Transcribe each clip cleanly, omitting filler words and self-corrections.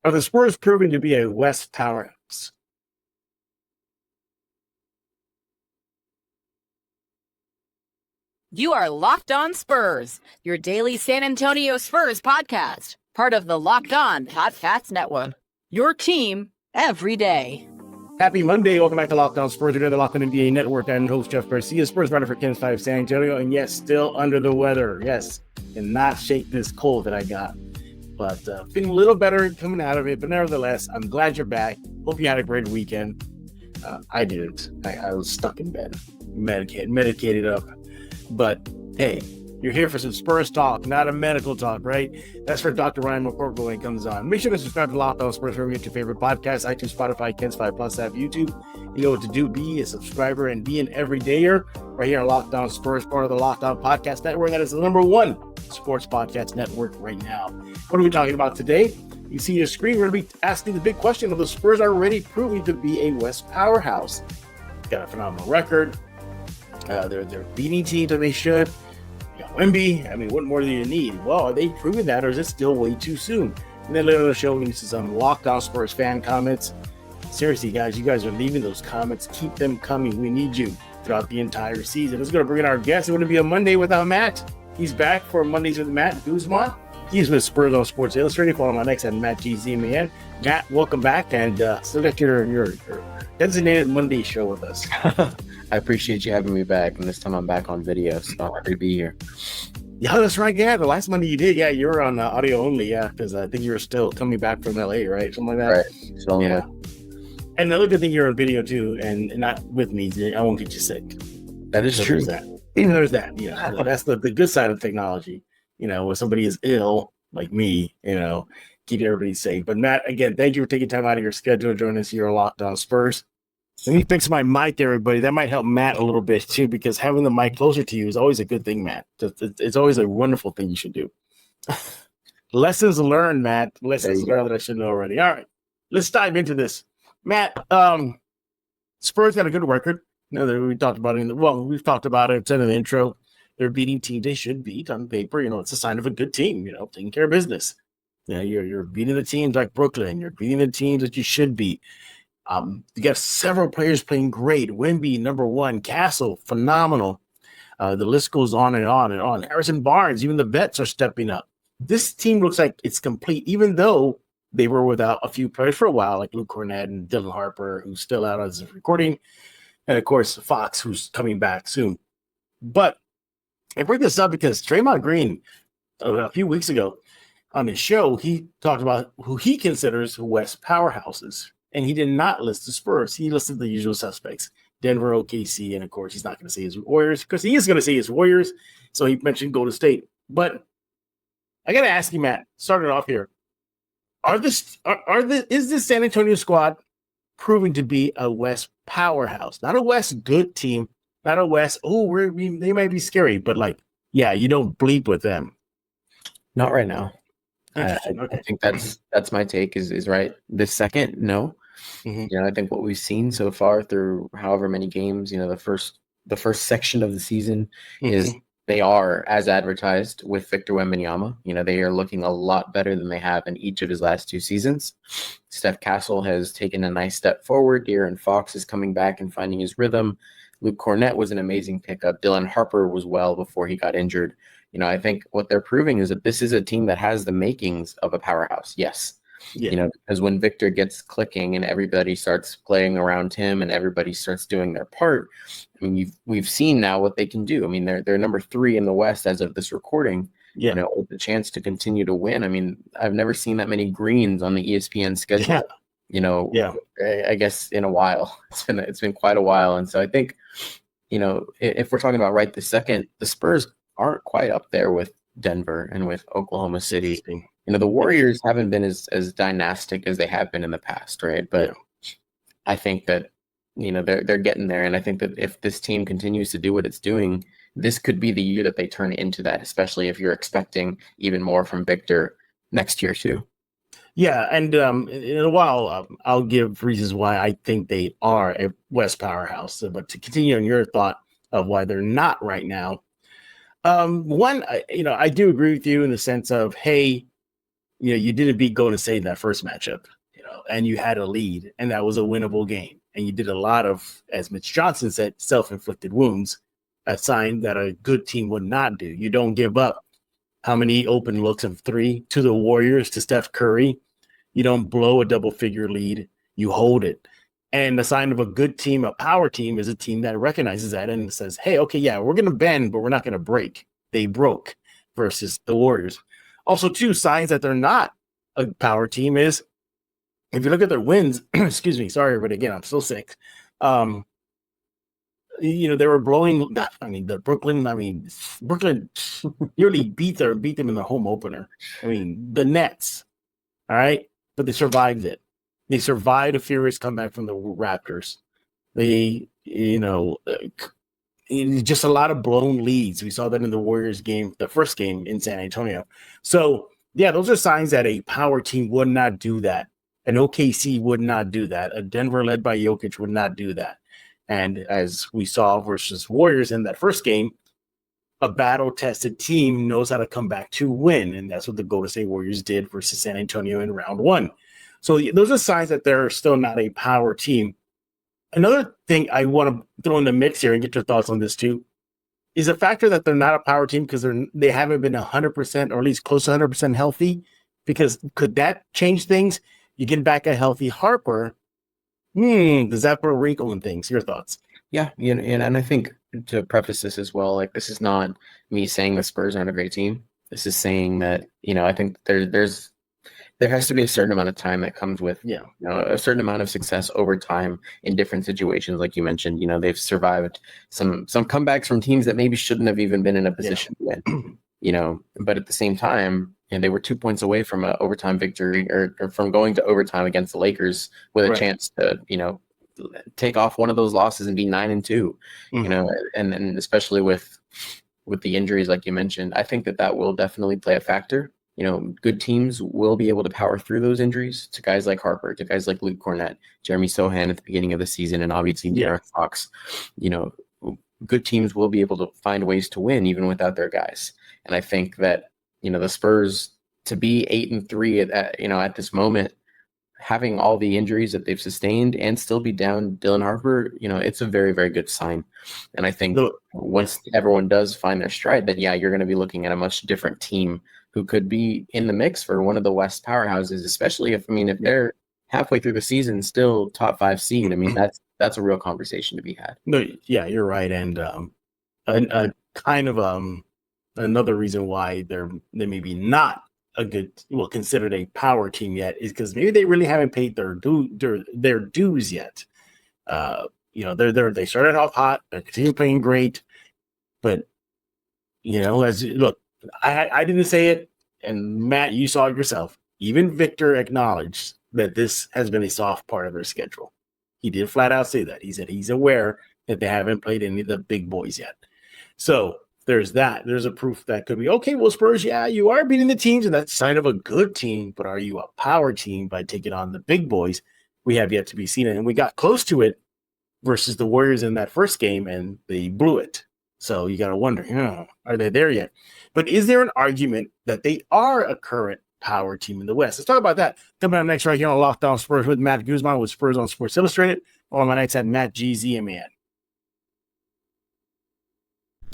Are the Spurs proving to be a West powerhouse? You are Locked On Spurs, your daily San Antonio Spurs podcast, part of the Locked On Podcast Network. Your team every day. Happy Monday. Welcome back to Locked On Spurs. You're the Locked On NBA Network and host Jeff Garcia, Spurs writer for Ken's 5 San Antonio. And yes, still under the weather. Yes, cannot shake this cold that I got. But feeling a little better coming out of it. But nevertheless, I'm glad you're back. Hope you had a great weekend. I didn't. I was stuck in bed, medicated up. But hey, you're here for some Spurs talk, not a medical talk, right? That's for Dr. Ryan McCorkle when he comes on. Make sure to subscribe to Locked On Spurs wherever you get your favorite podcasts, iTunes, Spotify, Ken's 5 Plus app, YouTube. You know what to do. Be a subscriber and be an everydayer right here on Locked On Spurs, part of the Locked On Podcast Network. That is the number one sports podcast network right now. What are we talking about today? You see your screen. We're going to be asking the big question of the Spurs already proving to be a West powerhouse. Got a phenomenal record. They're beating teams that they should. You got Wemby. I mean, what more do you need? Well, are they proving that, or is it still way too soon? And then later in the show, we see some Locked On Spurs fan comments. Seriously, guys, you guys are leaving those comments. Keep them coming. We need you throughout the entire season. Let's go to bring in our guest. It wouldn't be a Monday without Matt. He's back for Mondays with Matt Guzman. He's with Spurs on Sports Illustrated. Follow him on X at Matt GZ, man. Matt, welcome back, and still got your designated Monday show with us. I appreciate you having me back, and this time I'm back on video, so I'm happy to be here. Yeah, that's right. Yeah, the last Monday you did, yeah, you were on audio only, yeah, because I think you were still coming back from LA, right? Something like that. Right. So, yeah. And another good thing you're on video too, and not with me. I won't get you sick. That is true. There's that. You know, that's the good side of technology. You know, when somebody is ill like me, you know, keep everybody safe. But Matt, again, thank you for taking time out of your schedule to join us here on Locked On Spurs. Let me fix my mic there, everybody. That might help Matt a little bit too, because having the mic closer to you is always a good thing, Matt. It's always a wonderful thing you should do. Lessons learned, Matt. Lessons learned that I should know already. All right, let's dive into this. Matt, Spurs got a good record. You know, we talked about it. We've talked about it. It's in the intro. They're beating teams they should beat on paper. You know, it's a sign of a good team. You know, taking care of business. You know, you're beating the teams like Brooklyn. You're beating the teams that you should beat. You got several players playing great. Wemby, number one. Castle, phenomenal. The list goes on and on and on. Harrison Barnes, even the vets are stepping up. This team looks like it's complete, even though they were without a few players for a while, like Luke Cornett and Dylan Harper, who's still out as of recording. And, of course, Fox, who's coming back soon. But I bring this up because Draymond Green, a few weeks ago on his show, he talked about who he considers West powerhouses. And he did not list the Spurs. He listed the usual suspects, Denver, OKC, and, of course, he's not going to say his Warriors because he is going to say his Warriors. So he mentioned Golden State. But I got to ask you, Matt, starting off here, is this San Antonio squad proving to be a West powerhouse? Not a West good team, not a West, they might be scary, but yeah, you don't bleep with them. Not right now. I think that's my take is right. This second, no. Mm-hmm. You know, I think what we've seen so far through however many games, you know, the first section of the season is they are as advertised with Victor Wembanyama. You know, they are looking a lot better than they have in each of his last two seasons. Stephon Castle has taken a nice step forward. De'Aaron Fox is coming back and finding his rhythm. Luke Cornett was an amazing pickup. Dylan Harper was well before he got injured. You know, I think what they're proving is that this is a team that has the makings of a powerhouse. Yes. Yeah. You know, because when Victor gets clicking and everybody starts playing around him and everybody starts doing their part, I mean, we've seen now what they can do. I mean, they're number 3 in the West as of this recording. Yeah. You know, with the chance to continue to win. I mean, I've never seen that many greens on the ESPN schedule. Yeah. You know, I guess in a while. It's been quite a while, and so I think, you know, if we're talking about right this second, the Spurs aren't quite up there with Denver and with Oklahoma City. You know, the Warriors haven't been as dynastic as they have been in the past, right? But I think that, you know, they're getting there. And I think that if this team continues to do what it's doing, this could be the year that they turn into that, especially if you're expecting even more from Victor next year too. Yeah, and in a while, I'll give reasons why I think they are a West powerhouse. But to continue on your thought of why they're not right now, I do agree with you in the sense of, hey, you didn't beat Golden State in that first matchup, and you had a lead, and that was a winnable game. And you did a lot of, as Mitch Johnson said, self-inflicted wounds, a sign that a good team would not do. You don't give up how many open looks of 3 to the Warriors, to Steph Curry. You don't blow a double-figure lead. You hold it. And the sign of a good team, a power team, is a team that recognizes that and says, hey, okay, yeah, we're going to bend, but we're not going to break. They broke versus the Warriors. Also, two signs that they're not a power team is, if you look at their wins, excuse me, sorry, but again, I'm still sick. They were blowing, Brooklyn nearly beat them in the home opener. The Nets, all right? But they survived it. They survived a furious comeback from the Raptors. They, just a lot of blown leads. We saw that in the Warriors game, the first game in San Antonio. So, yeah, those are signs that a power team would not do that. An OKC would not do that. A Denver led by Jokic would not do that. And as we saw versus Warriors in that first game, a battle-tested team knows how to come back to win. And that's what the Golden State Warriors did versus San Antonio in round 1. So those are signs that they're still not a power team. Another thing I want to throw in the mix here and get your thoughts on this too is a factor that they're not a power team because they haven't been 100% or at least close to 100% healthy. Because could that change things? You get back a healthy Harper. Does that put a wrinkle in things? Your thoughts? Yeah, and I think to preface this as well, like, this is not me saying the Spurs aren't a great team. This is saying that, I think there has to be a certain amount of time that comes with, a certain amount of success over time in different situations. Like you mentioned, they've survived some comebacks from teams that maybe shouldn't have even been in a position to win, but at the same time, they were 2 points away from an overtime victory or from going to overtime against the Lakers with a chance to, take off one of those losses and be 9-2, and then especially with the injuries, like you mentioned, I think that will definitely play a factor. Good teams will be able to power through those injuries to guys like Harper, to guys like Luke Cornett, Jeremy Sohan at the begining of the season, and obviously De'Aaron Fox. Good teams will be able to find ways to win even without their guys. And I think that, the Spurs to be 8-3 at this moment, having all the injuries that they've sustained and still be down Dylan Harper, it's a very, very good sign. And I think once everyone does find their stride, then you're going to be looking at a much different team who could be in the mix for one of the West powerhouses, especially if they're halfway through the season still top 5 seed. That's a real conversation to be had. No, yeah, you're right. And another reason why they're maybe not considered a power team yet is because maybe they really haven't paid their dues yet. They started off hot, they continue playing great, but I didn't say it, and Matt, you saw it yourself. Even Victor acknowledged that this has been a soft part of their schedule. He did flat out say that. He said he's aware that they haven't played any of the big boys yet. So there's that. There's a proof that could be, okay, well, Spurs, you are beating the teams, and that's a sign of a good team, but are you a power team by taking on the big boys? We have yet to be seen. And we got close to it versus the Warriors in that first game, and they blew it. So you got to wonder, are they there yet? But is there an argument that they are a current power team in the West? Let's talk about that. Coming up next right here on Locked On Spurs with Matt Guzman with Spurs on Sports Illustrated. All my nights at Matt GZMN.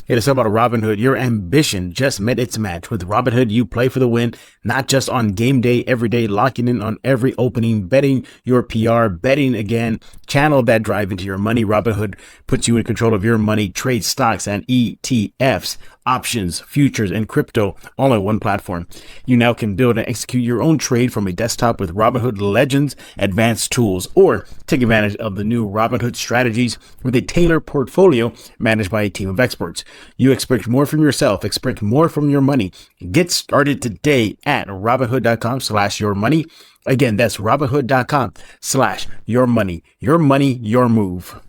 Hey, let's talk about Robinhood. Your ambition just met its match. With Robinhood, you play for the win, not just on game day, every day, locking in on every opening, betting your PR, betting again, channel that drive into your money. Robinhood puts you in control of your money, trade stocks and ETFs, options, futures, and crypto all on one platform. You now can build and execute your own trade from a desktop with Robinhood Legends advanced tools, or take advantage of the new Robinhood strategies with a tailored portfolio managed by a team of experts. You expect more from yourself, expect more from your money. Get started today at Robinhood.com/yourmoney. Again, that's Robinhood.com/yourmoney. Your money, your move.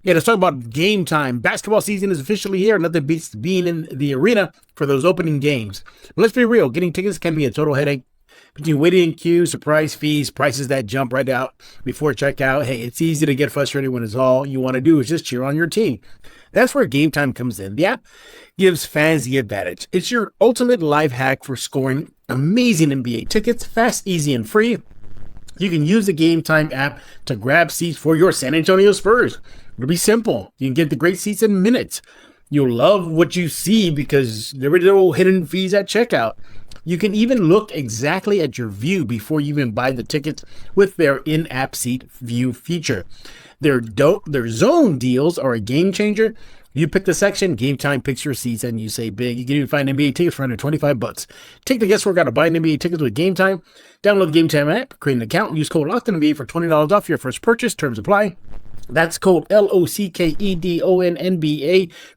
Yeah, let's talk about game time. Basketball season is officially here. Nothing beats being in the arena for those opening games. But let's be real. Getting tickets can be a total headache. Between waiting in queues, surprise fees, prices that jump right out before checkout. Hey, it's easy to get frustrated when it's all you want to do is just cheer on your team. That's where Game Time comes in. The app gives fans the advantage. It's your ultimate life hack for scoring amazing NBA tickets, fast, easy, and free. You can use the Game Time app to grab seats for your San Antonio Spurs. It'll be simple. You can get the great seats in minutes. You'll love what you see because there are no hidden fees at checkout. You can even look exactly at your view before you even buy the tickets with their in-app seat view feature. Their zone deals are a game changer. You pick the section, Game Time picks your seats, and you say big. You can even find NBA tickets for under $25. Take the guesswork out of buying NBA tickets with Game Time. Download the Game Time app, create an account, and use code LOCKEDONNBA for $20 off your first purchase. Terms apply. That's code LOCKEDONNBA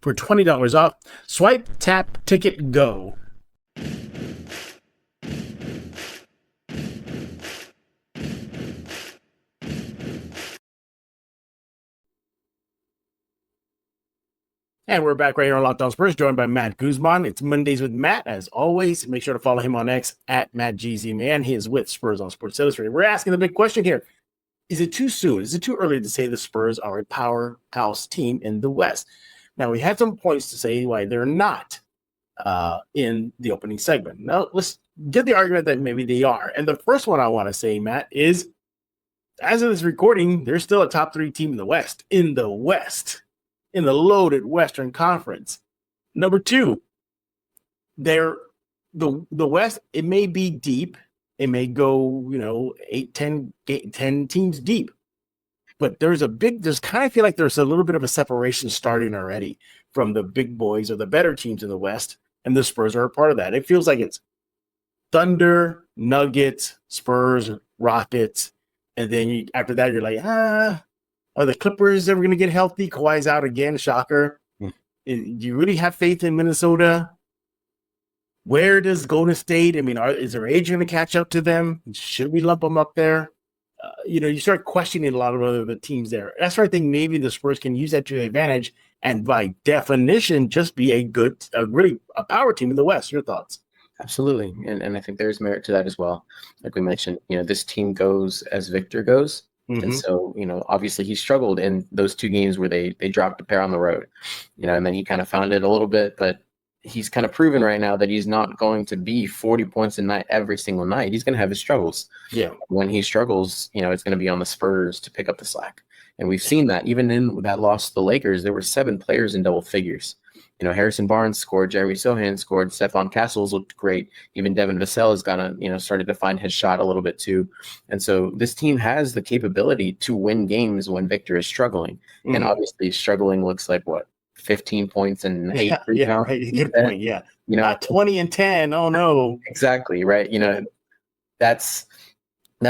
for $20 off. Swipe, tap, ticket, go. And we're back right here on Locked On Spurs, joined by Matt Guzman. It's Mondays with Matt, as always. Make sure to follow him on X at MattGZMan. He is with Spurs on Sports Illustrated. We're asking the big question here. Is it too soon? Is it too early to say the Spurs are a powerhouse team in the West? Now, we had some points to say why they're not in the opening segment. Now, let's get the argument that maybe they are. And the first one I want to say, Matt, is as of this recording, they're still a top 3 team in the West. In the loaded Western Conference. Number 2, they're the West, it may be deep. It may go, 8, 10 teams deep. But there's kind of feel like there's a little bit of a separation starting already from the big boys or the better teams in the West, and the Spurs are a part of that. It feels like it's Thunder, Nuggets, Spurs, Rockets, and then after that, you're like, are the Clippers ever going to get healthy? Kawhi's out again, shocker. Do you really have faith in Minnesota? Where does Golden State? I mean, is their age going to catch up to them? Should we lump them up there? You start questioning a lot of other teams there. That's where I think maybe the Spurs can use that to their advantage, and by definition, just be a power team in the West. Your thoughts? Absolutely, and I think there's merit to that as well. Like we mentioned, this team goes as Victor goes. Mm-hmm. And so, obviously he struggled in those 2 games where they dropped a pair on the road, and then he kind of found it a little bit, but he's kind of proven right now that he's not going to be 40 points a night every single night. He's going to have his struggles. Yeah. When he struggles, it's going to be on the Spurs to pick up the slack. And we've seen that even in that loss to the Lakers, there were 7 players in double figures. Harrison Barnes scored, Jeremy Sohan scored, Stephon Castle's looked great. Even Devin Vassell has started to find his shot a little bit too. And so this team has the capability to win games when Victor is struggling. Mm-hmm. And obviously struggling looks like 15 points and 8 rebounds. Yeah, right. Good point. Yeah. 20 and 10. Oh no. Exactly. Right. That's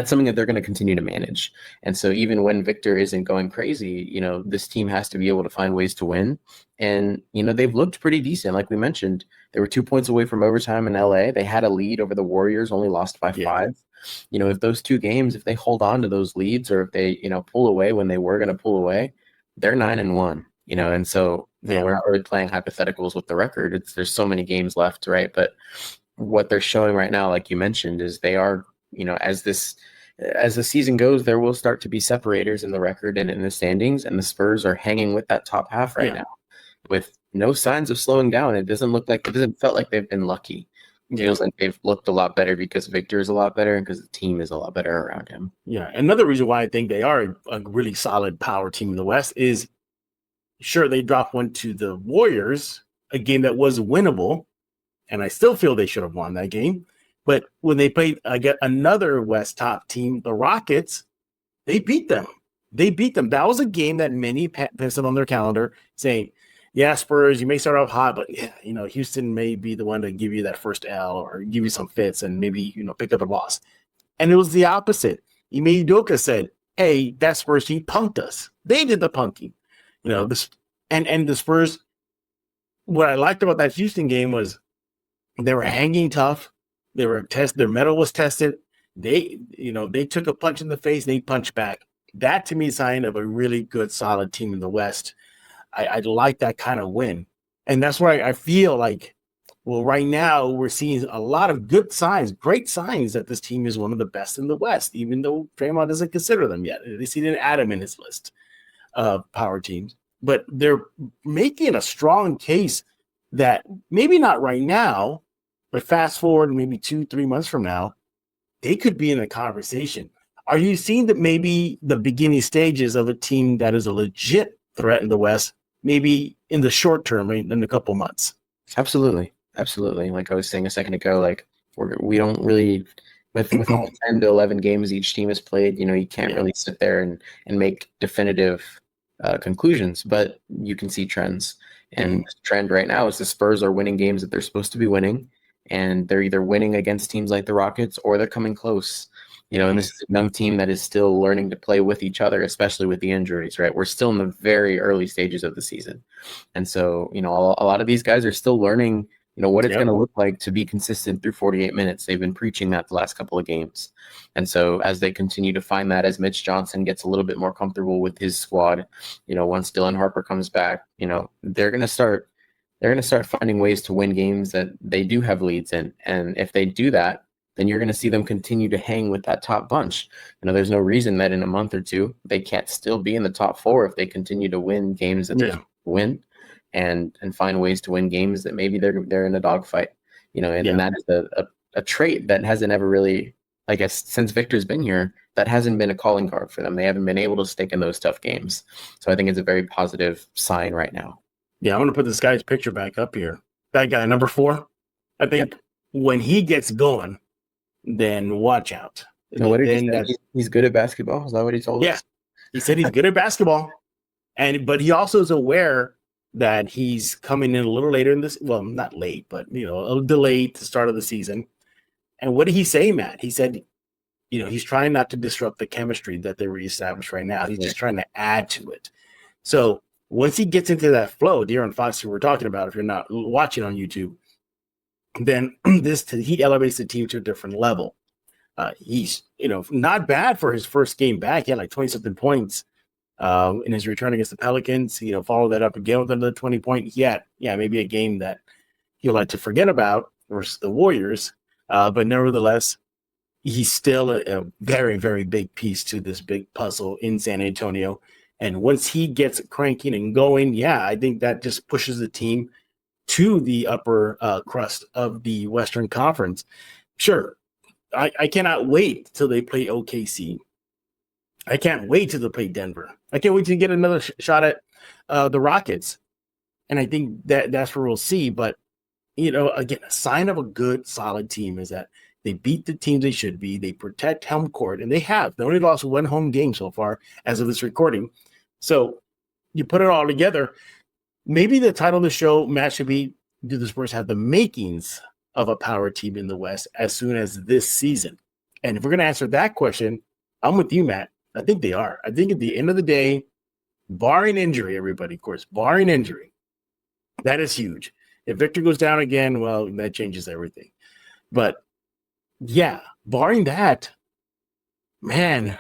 something that they're going to continue to manage. And so even when Victor isn't going crazy, this team has to be able to find ways to win. And, they've looked pretty decent. Like we mentioned, they were 2 points away from overtime in LA. They had a lead over the Warriors, only lost by 5. If those 2 games, if they hold on to those leads, or if they, pull away when they were going to pull away, they're 9-1, and so we're not really playing hypotheticals with the record. There's so many games left. Right. But what they're showing right now, like you mentioned, is they are, as the season goes, there will start to be separators in the record and in the standings, and the Spurs are hanging with that top half right now with no signs of slowing down. It doesn't felt like they've been lucky. It feels like they've looked a lot better because Victor is a lot better and because the team is a lot better around him. Yeah. Another reason why I think they are a really solid power team in the West is, sure, they dropped one to the Warriors, a game that was winnable, and I still feel they should have won that game. But when they played another West top team, the Rockets, they beat them. That was a game that many penciled on their calendar saying, yeah, Spurs, you may start off hot, but Houston may be the one to give you that first L or give you some fits and maybe, pick up a loss. And it was the opposite. Ime Udoka said, hey, that Spurs team punked us. They did the punking. And the Spurs, what I liked about that Houston game was they were hanging tough. They were their mettle was tested. They took a punch in the face, they punched back. That to me is a sign of a really good, solid team in the West. I like that kind of win. And that's why I feel like, right now we're seeing a lot of good signs, great signs that this team is one of the best in the West, even though Draymond doesn't consider them yet. At least he didn't add them in his list of power teams. But they're making a strong case that maybe not right now, But fast forward maybe 2-3 months from now, they could be in a conversation. Are you seeing that maybe the beginning stages of a team that is a legit threat in the West, maybe in the short term, in a couple months? Absolutely. Like I was saying a second ago, like we don't really with all 10 to 11 games each team has played, you can't really sit there and make definitive conclusions, but you can see trends. And the trend right now is the Spurs are winning games that they're supposed to be winning, and they're either winning against teams like the Rockets or they're coming close. And this is a young team that is still learning to play with each other, especially with the injuries, right? We're still in the very early stages of the season. And so, a lot of these guys are still learning, what it's going to look like to be consistent through 48 minutes. They've been preaching that the last couple of games. And so as they continue to find that, as Mitch Johnson gets a little bit more comfortable with his squad, once Dylan Harper comes back, they're going to start finding ways to win games that they do have leads in. And if they do that, then you're going to see them continue to hang with that top bunch. There's no reason that in a month or two they can't still be in the top 4 if they continue to win games that they win and find ways to win games that maybe they're in a dogfight. And that is a trait that hasn't ever really, I guess, since Victor's been here, that hasn't been a calling card for them. They haven't been able to stick in those tough games. So I think it's a very positive sign right now. Yeah, I'm going to put this guy's picture back up here. That guy, number 4, I think when he gets going, then watch out. What did he say? He's good at basketball? Is that what he told us? Yeah, he said he's good at basketball, but he also is aware that he's coming in a little later in this. Well, not late, but a little delayed to the start of the season. And what did he say, Matt? He said, he's trying not to disrupt the chemistry that they reestablished right now. He's just trying to add to it. So once he gets into that flow, De'Aaron Fox, who we're talking about, if you're not watching on YouTube, then he elevates the team to a different level. He's, not bad for his first game back. He had like 20-something points in his return against the Pelicans. Follow that up again with another 20 point. Yeah, maybe a game that he'll like to forget about versus the Warriors. But nevertheless, he's still a very, very big piece to this big puzzle in San Antonio. And once he gets cranking and going, I think that just pushes the team to the upper crust of the Western Conference. Sure, I cannot wait till they play OKC. I can't wait till they play Denver. I can't wait to get another shot at the Rockets. And I think that's where we'll see. But, again, a sign of a good, solid team is that they beat the teams they should be. They protect home court, and they have. They only lost 1 home game so far as of this recording. So you put it all together. Maybe the title of the show, Matt, should be, do the Spurs have the makings of a power team in the West as soon as this season? And if we're going to answer that question, I'm with you, Matt. I think they are. I think at the end of the day, barring injury, everybody, of course, barring injury, that is huge. If Victor goes down again, well, that changes everything. But barring that, man,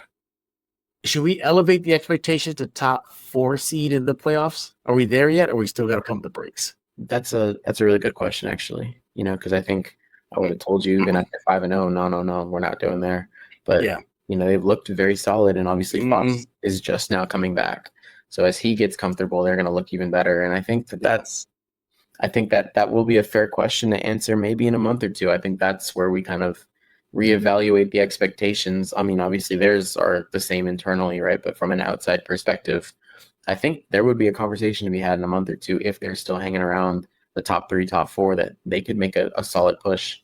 should we elevate the expectations to top 4 seed in the playoffs? Are we there yet, or we still got to pump the brakes? That's a really good question, actually. Because I think I would have told you even after 5-0, no, we're not doing there. But they've looked very solid, and obviously Fox is just now coming back. So as he gets comfortable, they're going to look even better. And I think that will be a fair question to answer maybe in a month or two. I think that's where we kind of reevaluate the expectations. I mean, obviously theirs are the same internally, right? But from an outside perspective, I think there would be a conversation to be had in a month or two if they're still hanging around the top 3, top 4, that they could make a solid push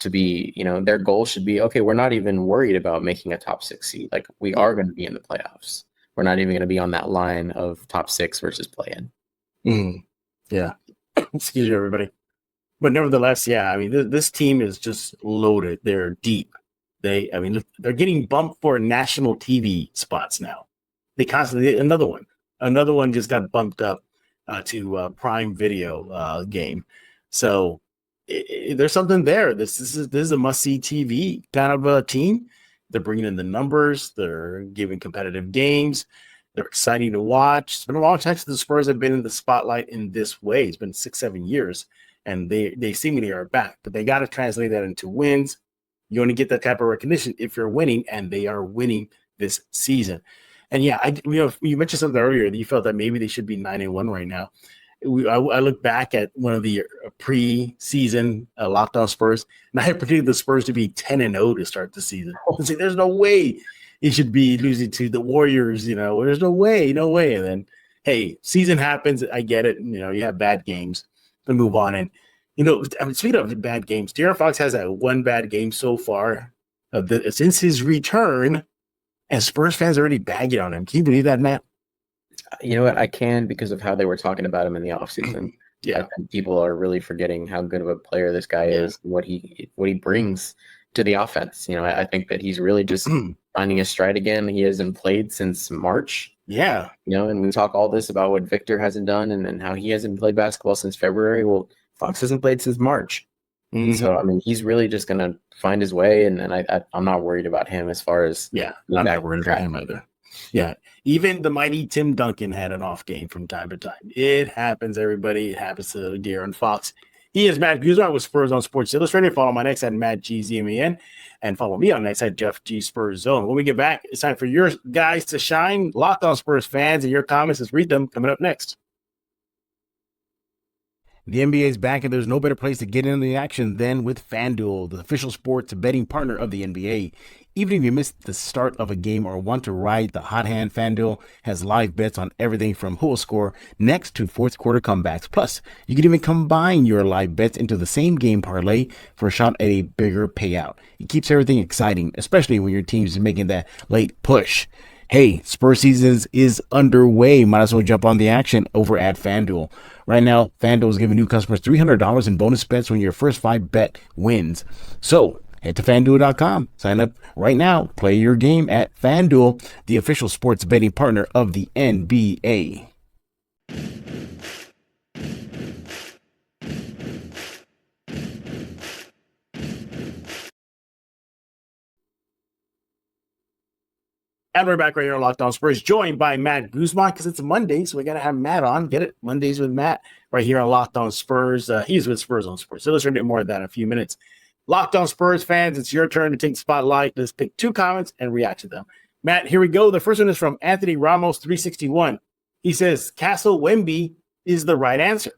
to be, their goal should be, okay, we're not even worried about making a top 6 seed. Like, we are going to be in the playoffs. We're not even going to be on that line of top 6 versus play-in. Yeah. Excuse me, everybody. But nevertheless, this team is just loaded. They're deep. They're getting bumped for national TV spots now. They constantly, another one just got bumped up to Prime Video game. So there's something there. This is a must-see TV kind of a team. They're bringing in the numbers. They're giving competitive games. They're exciting to watch. It's been a long time since the Spurs have been in the spotlight in this way. It's been 6-7 years, and they seemingly are back. But they got to translate that into wins. You only get that type of recognition if you're winning, and they are winning this season. And you mentioned something earlier that you felt that maybe they should be 9-1 right now. I look back at one of the pre-season Locked On Spurs, and I had predicted the Spurs to be 10-0 to start the season. And say, there's no way he should be losing to the Warriors. There's no way. And then, hey, season happens. I get it. You have bad games, but move on. And speaking of bad games, De'Aaron Fox has that one bad game so far since his return, and Spurs fans are already bagging on him. Can you believe that, Matt? You know what? I can, because of how they were talking about him in the offseason. Yeah. I think people are really forgetting how good of a player this guy is, what he brings to the offense. I think that he's really just finding his stride again. He hasn't played since March. Yeah. And we talk all this about what Victor hasn't done and how he hasn't played basketball since February. Well, Fox hasn't played since March. Mm-hmm. So, he's really just going to find his way, and I'm not worried about him as far as I'm not worried about him either. Yeah, even the mighty Tim Duncan had an off game from time to time. It happens, everybody. It happens to De'Aaron Fox. He is Matt Guzman with Spurs on Sports Illustrated. Follow my next at Matt GZMAN, and follow me on next at Jeff G Spurs Zone. When we get back, it's time for your guys to shine. Locked On Spurs fans and your comments. Let's read them coming up next. The NBA is back, and there's no better place to get into the action than with FanDuel, the official sports betting partner of the NBA. Even if you missed the start of a game or want to ride the hot hand, FanDuel has live bets on everything from who will score next to fourth quarter comebacks. Plus, you can even combine your live bets into the same game parlay for a shot at a bigger payout. It keeps everything exciting, especially when your team is making that late push. Hey, Spurs season is underway. Might as well jump on the action over at FanDuel. Right now, FanDuel is giving new customers $300 in bonus bets when your first 5 bet wins. So, head to FanDuel.com. Sign up right now. Play your game at FanDuel, the official sports betting partner of the NBA. And we're back right here on Locked On Spurs, joined by Matt Guzman, because it's a Monday, so we got to have Matt on. Get it? Mondays with Matt right here on Locked On Spurs. He's with Spurs on Sports. So let's read more of that in a few minutes. Locked On Spurs fans, it's your turn to take the spotlight. Let's pick 2 comments and react to them. Matt, here we go. The first one is from Anthony Ramos 361. He says, Castle Wemby is the right answer.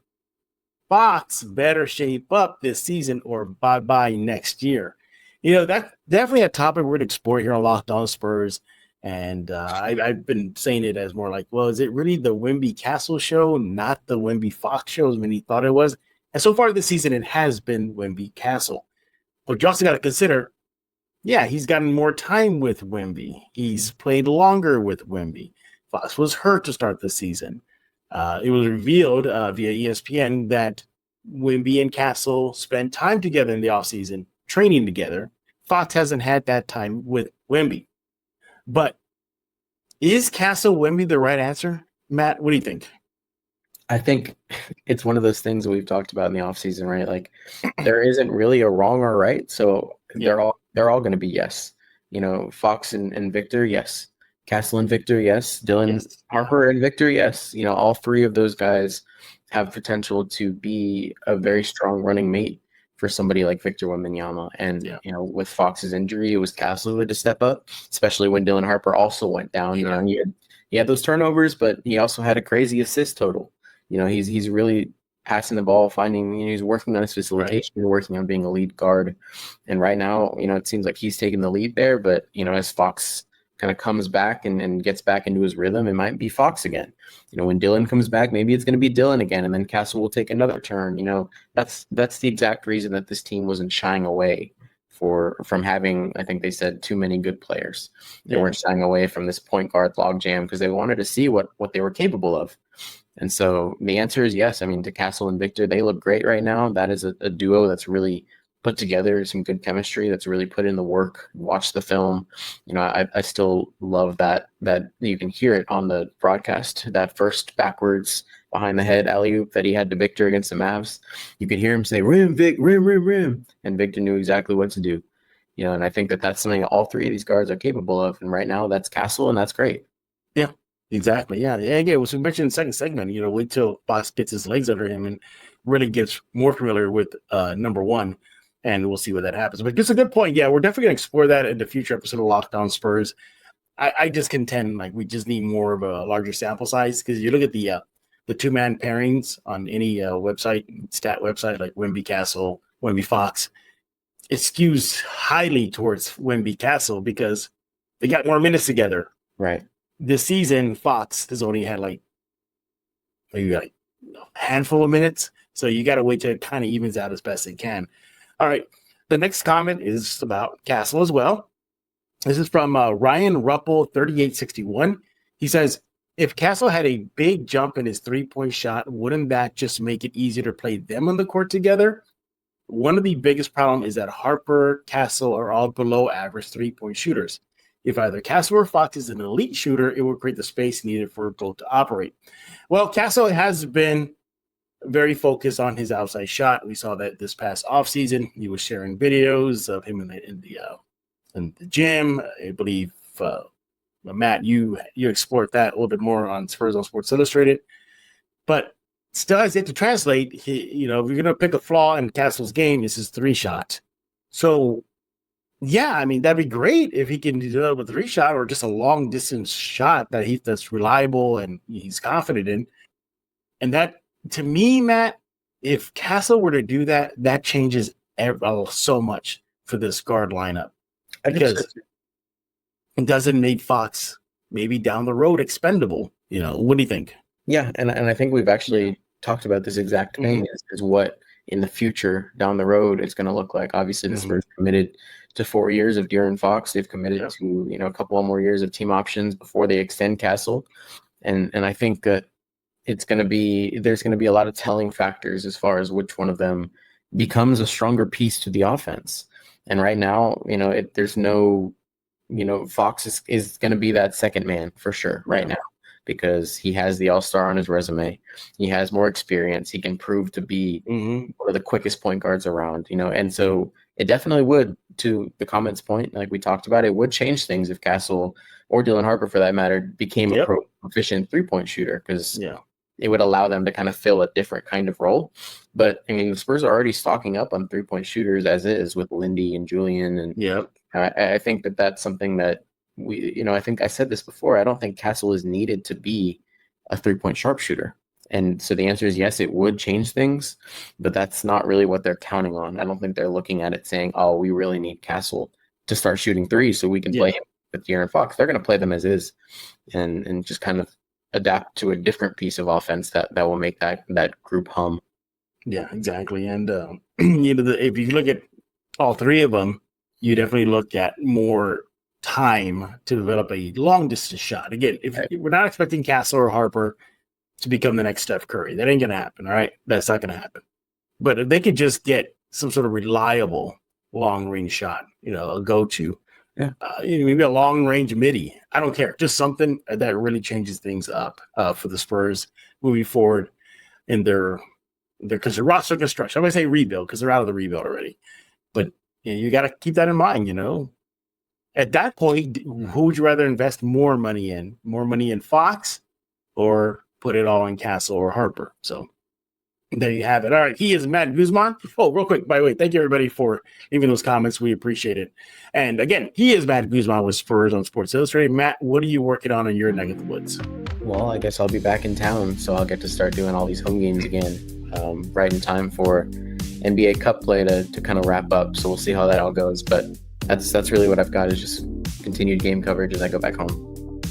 Fox better shape up this season or bye-bye next year. That's definitely a topic we're going to explore here on Locked On Spurs. And I've been saying it as more like, well, is it really the Wemby Castle show, not the Wemby Fox show as many thought it was? And so far this season, it has been Wemby Castle. But you also got to consider, he's gotten more time with Wemby. He's played longer with Wemby. Fox was hurt to start the season. It was revealed via ESPN that Wemby and Castle spent time together in the offseason, training together. Fox hasn't had that time with Wemby. But is Castle Wemby the right answer? Matt, what do you think? I think it's one of those things that we've talked about in the offseason, right? Like, there isn't really a wrong or right. So they're all going to be yes. Fox and Victor, yes. Castle and Victor, yes. Dylan, Harper and Victor, yes. All 3 of those guys have potential to be a very strong running mate for somebody like Victor Wembanyama. And, with Fox's injury, it was Castle who had to step up, especially when Dylan Harper also went down. He had those turnovers, but he also had a crazy assist total. He's really passing the ball, he's working on his facilitation, working on being a lead guard. And right now, it seems like he's taking the lead there, but, as Fox kind of comes back and gets back into his rhythm, it might be Fox again. When Dylan comes back, maybe it's going to be Dylan again, and then Castle will take another turn. That's the exact reason that this team wasn't shying away from having, I think they said, too many good players. They weren't shying away from this point guard logjam because they wanted to see what they were capable of. And so the answer is yes. To Castle and Victor, they look great right now. That is a duo that's really put together some good chemistry, that's really put in the work. Watch the film. I still love that you can hear it on the broadcast, that first backwards behind the head alley-oop that he had to Victor against the Mavs. You could hear him say, rim, Vic, rim, rim, rim. And Victor knew exactly what to do. And I think that's something that all 3 of these guards are capable of. And right now that's Castle, and that's great. Yeah, exactly. Yeah. Again, as we mentioned in the second segment, wait till Fox gets his legs under him and really gets more familiar with number 1. And we'll see what that happens. But it's a good point. Yeah, we're definitely going to explore that in the future episode of Locked On Spurs. I just contend we just need more of a larger sample size, because you look at the the two-man pairings on any stat website like Wemby Castle, Wemby Fox, it skews highly towards Wemby Castle because they got more minutes together. Right. This season, Fox has only had maybe a handful of minutes. So you got to wait till it kind of evens out as best it can. All right. The next comment is about Castle as well. This is from Ryan Ruppel, 3861. He says, if Castle had a big jump in his three-point shot, wouldn't that just make it easier to play them on the court together? One of the biggest problems is that Harper, Castle are all below average three-point shooters. If either Castle or Fox is an elite shooter, it will create the space needed for both to operate. Well, Castle has been very focused on his outside shot. We saw that this past offseason. He was sharing videos of him in the gym. I believe, Matt, you explored that a little bit more on Spurs on Sports Illustrated. But still has yet to translate. If you're going to pick a flaw in Castle's game, it's his three-shot. So, yeah, I mean, that'd be great if he can do that with a three-shot or just a long-distance shot that's reliable and he's confident in. And that, to me, Matt, if Castle were to do that, that changes so much for this guard lineup. Because it doesn't make Fox maybe down the road expendable. What do you think? Yeah, and I think we've actually talked about this exact thing is what in the future down the road it's going to look like. Obviously, the Spurs committed to 4 years of De'Aaron Fox. They've committed to a couple more years of team options before they extend Castle, and I think that there's going to be a lot of telling factors as far as which one of them becomes a stronger piece to the offense. And right now, there's no, Fox is going to be that second man for sure right now. Because he has the all-star on his resume. He has more experience. He can prove to be one of the quickest point guards around, and so it definitely would, to the comments point, like we talked about, it would change things if Castle or Dylan Harper, for that matter, became a proficient three-point shooter, because it would allow them to kind of fill a different kind of role. But, I mean, the Spurs are already stocking up on three-point shooters as is with Lindy and Julian. And I think that that's something that, I think I said this before. I don't think Castle is needed to be a three-point sharpshooter. And so the answer is yes, it would change things, but that's not really what they're counting on. I don't think they're looking at it saying, oh, we really need Castle to start shooting threes so we can play him with De'Aaron Fox. They're going to play them as is and just kind of adapt to a different piece of offense that will make that group hum. Yeah, exactly. And, if you look at all three of them, you definitely look at more time to develop a long distance shot. Again, if we're not expecting Castle or Harper to become the next Steph Curry, that ain't going to happen. All right. That's not going to happen. But if they could just get some sort of reliable long range shot, a go-to, maybe a long range midi, I don't care. Just something that really changes things up for the Spurs moving forward in because their roster construction, I'm going to say rebuild because they're out of the rebuild already. But you got to keep that in mind, At that point, who would you rather invest more money in? More money in Fox or put it all in Castle or Harper? So there you have it. All right. He is Matt Guzman. Oh, real quick, by the way, thank you everybody for leaving those comments. We appreciate it. And again, he is Matt Guzman with Spurs on Sports Illustrated. Matt, what are you working on in your neck of the woods? Well, I guess I'll be back in town, so I'll get to start doing all these home games again, right in time for NBA Cup play to kind of wrap up. So we'll see how that all goes. But that's really what I've got, is just continued game coverage as I go back home.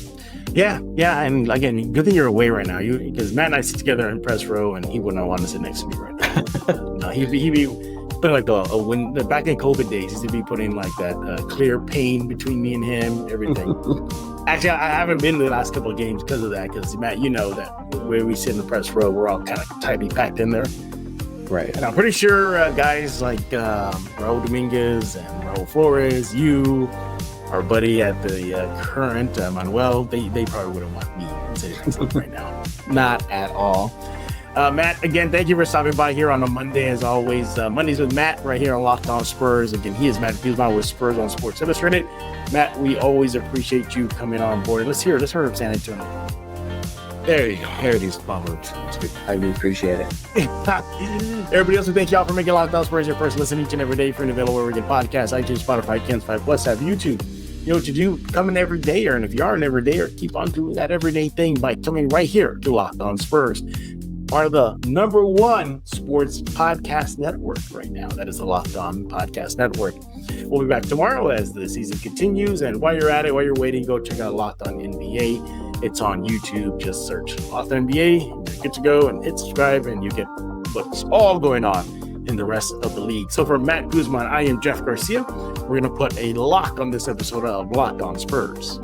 Yeah, and again, good thing you're away right now. Because Matt and I sit together in press row, and he wouldn't want to sit next to me right now. No, he'd be putting like when back in COVID days, he'd be putting like that clear pane between me and him, everything. Actually, I haven't been to the last couple of games because of that. Because Matt, that where we sit in the press row, we're all kind of tightly packed in there. Right. And I'm pretty sure guys like Raul Dominguez and Raul Flores, our buddy at the Current, Manuel, they probably wouldn't want me sitting next to them right now. Not at all. Matt, again, thank you for stopping by here on a Monday, as always. Mondays with Matt right here on Locked On Spurs. Again, he is Matt Guzman with Spurs on Sports Illustrated. Matt, we always appreciate you coming on board. Let's hear from San Antonio. There you go. There it is, Proverbs. I really appreciate it. Everybody else, we thank y'all for making Locked On Spurs your first listen each and every day. For an available where we get podcasts, iTunes, Spotify, Kens 5 Plus, have YouTube, you know what to do. Come in every day, and if you are an everydayer, keep on doing that everyday thing by coming right here to Locked On Spurs, part of the #1 sports podcast network right now. That is the Locked On Podcast Network. We'll be back tomorrow as the season continues. And while you're at it, while you're waiting, go check out Locked On NBA. It's on YouTube. Just search Locked On NBA. You're good to go, and hit subscribe, and you get what's all going on in the rest of the league. So for Matt Guzman, I am Jeff Garcia. We're going to put a lock on this episode of Locked On Spurs.